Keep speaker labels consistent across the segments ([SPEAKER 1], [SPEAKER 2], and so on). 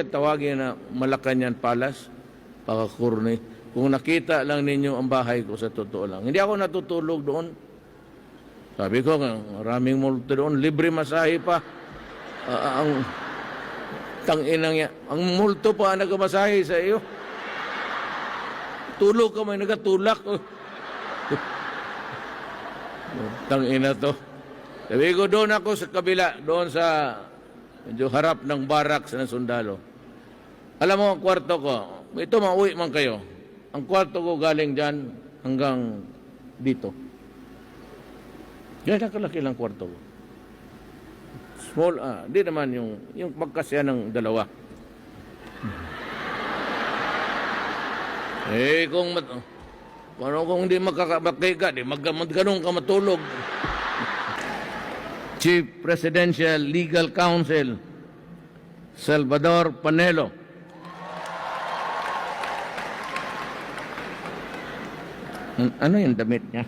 [SPEAKER 1] Tawagin na Malacanang Palace, Pakakurni. Kung nakita lang ninyo ang bahay ko, sa totoo lang. Hindi ako natutulog doon. Sabi ko, maraming multo doon, libre masahe pa. Ang tanginang yan. Ang multo pa ang nagmasahe sa iyo. Tulog ka, may nagatulak. Tangina to. Sabi ko, doon ako sa kabila, doon sa medyo harap ng barracks ng sundalo. Alam mo, ang kwarto ko, ito mauwi man kayo. Ang kwarto ko galing dyan hanggang dito. Yan ang kalaki lang kwarto ko. Small, di naman yung pagkasya ng dalawa. Kung hindi magkakamakika, di magganong ka matulog. Chief Presidential Legal Counsel, Salvador Panelo. Ano yung damit niya?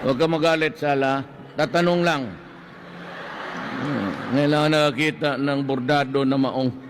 [SPEAKER 1] Huwag ka magalit, Sala. Tatanong lang. Ngayon lang nakakita ng bordado na maong.